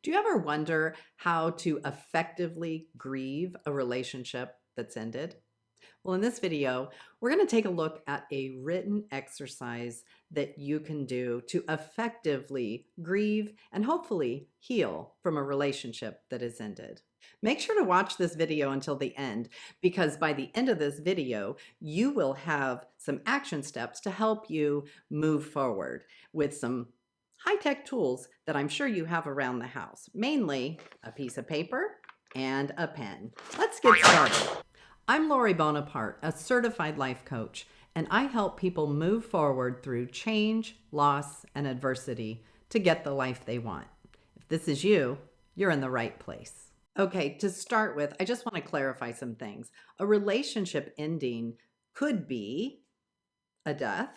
Do you ever wonder how to effectively grieve a relationship that's ended? Well, in this video, we're going to take a look at a written exercise that you can do to effectively grieve and hopefully heal from a relationship that is ended. Make sure to watch this video until the end because by the end of this video, you will have some action steps to help you move forward with some high-tech tools that I'm sure you have around the house, mainly a piece of paper and a pen. Let's get started. I'm Lori Bonaparte, a certified life coach, and I help people move forward through change, loss, and adversity to get the life they want. If this is you, you're in the right place. Okay, to start with, I just want to clarify some things. A relationship ending could be a death,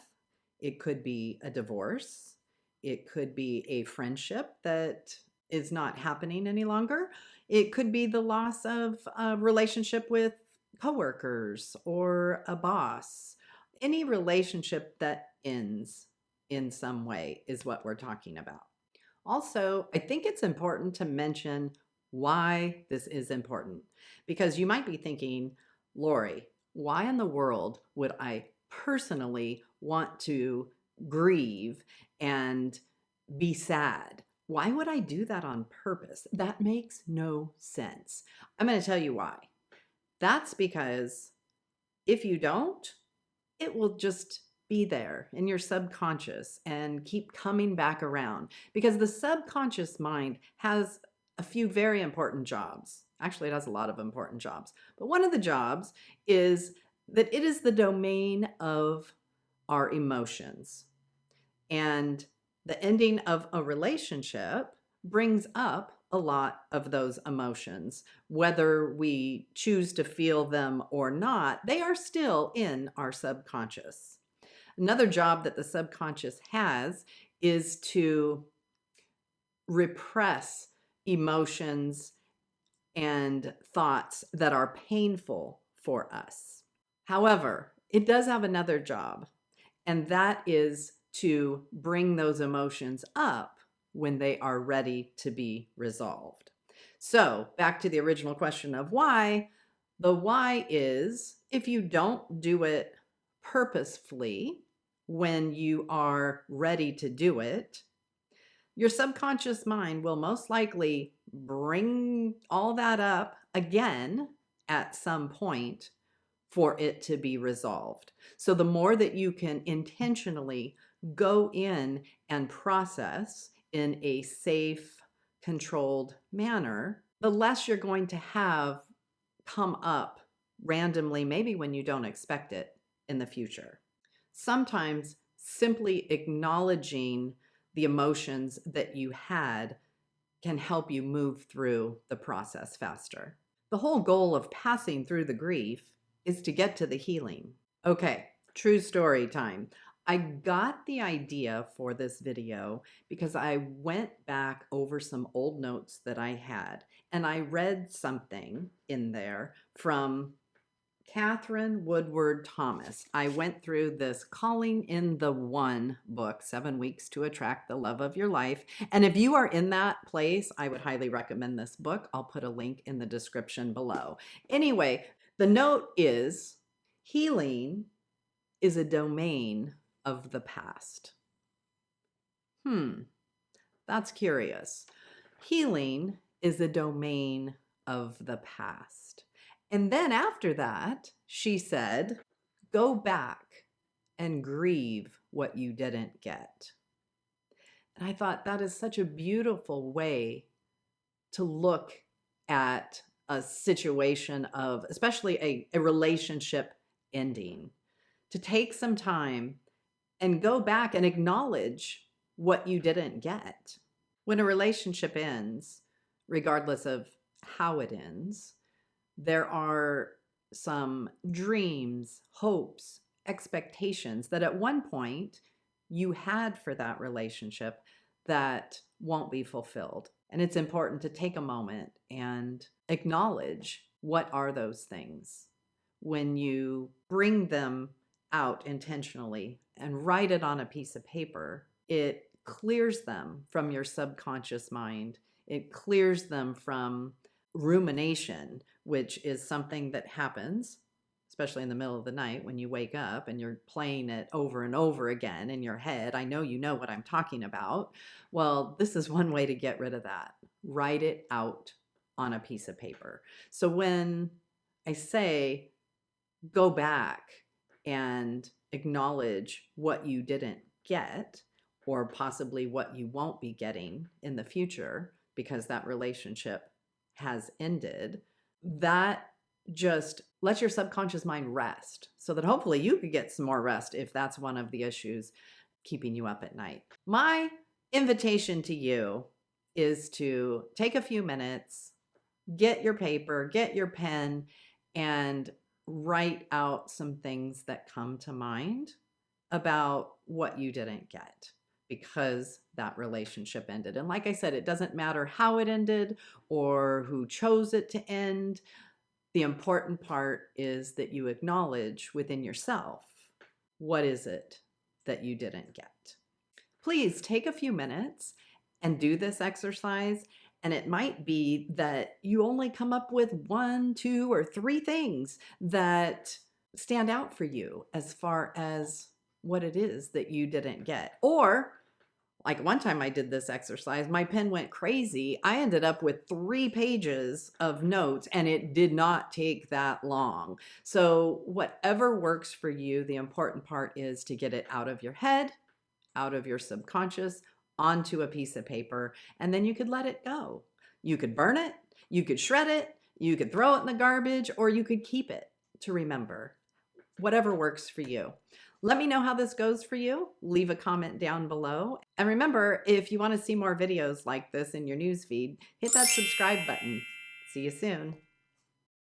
it could be a divorce, it could be a friendship that is not happening any longer. It could be the loss of a relationship with coworkers or a boss. Any relationship that ends in some way is what we're talking about. Also, I think it's important to mention why this is important because you might be thinking, Lori, why in the world would I personally want to grieve and be sad? Why would I do that on purpose? That makes no sense. I'm going to tell you why. That's because if you don't, it will just be there in your subconscious and keep coming back around because the subconscious mind has a few very important jobs. Actually, it has a lot of important jobs. But one of the jobs is that it is the domain of our emotions. And the ending of a relationship brings up a lot of those emotions. Whether we choose to feel them or not, they are still in our subconscious. Another job that the subconscious has is to repress emotions and thoughts that are painful for us. However, it does have another job, and that is to bring those emotions up when they are ready to be resolved. So back to the original question of why. The why is if you don't do it purposefully when you are ready to do it, your subconscious mind will most likely bring all that up again at some point for it to be resolved. So the more that you can intentionally go in and process in a safe, controlled manner, the less you're going to have come up randomly, maybe when you don't expect it in the future. Sometimes simply acknowledging the emotions that you had can help you move through the process faster. The whole goal of passing through the grief is to get to the healing. Okay, true story time. I got the idea for this video because I went back over some old notes that I had, and I read something in there from Katherine Woodward Thomas. I went through this Calling in the One book, 7 Weeks to Attract the Love of Your Life. And if you are in that place, I would highly recommend this book. I'll put a link in the description below. Anyway, the note is healing is a domain of the past. That's curious. Healing is a domain of the past. And then after that, she said, go back and grieve what you didn't get. And I thought that is such a beautiful way to look at a situation of, especially a relationship ending, to take some time and go back and acknowledge what you didn't get. When a relationship ends, regardless of how it ends, there are some dreams, hopes, expectations that at one point you had for that relationship that won't be fulfilled. And it's important to take a moment and acknowledge what are those things. When you bring them out intentionally and write it on a piece of paper, it clears them from your subconscious mind It clears them from rumination, which is something that happens, especially in the middle of the night when you wake up and you're playing it over and over again in your head. I know you know what I'm talking about. Well, this is one way to get rid of that. Write it out on a piece of paper. So when I say go back and acknowledge what you didn't get, or possibly what you won't be getting in the future because that relationship has ended, that just let your subconscious mind rest so that hopefully you could get some more rest if that's one of the issues keeping you up at night. My invitation to you is to take a few minutes, get your paper, get your pen, and write out some things that come to mind about what you didn't get because that relationship ended. And like I said, it doesn't matter how it ended or who chose it to end. The important part is that you acknowledge within yourself, what is it that you didn't get? Please take a few minutes and do this exercise. And it might be that you only come up with 1, 2, or 3 things that stand out for you as far as what it is that you didn't get. Or like one time I did this exercise, my pen went crazy. I ended up with 3 pages of notes and it did not take that long. So whatever works for you, the important part is to get it out of your head, out of your subconscious, onto a piece of paper, and then you could let it go. You could burn it, you could shred it, you could throw it in the garbage, or you could keep it to remember. Whatever works for you. Let me know how this goes for you. Leave a comment down below. And remember, if you want to see more videos like this in your newsfeed, hit that subscribe button. See you soon.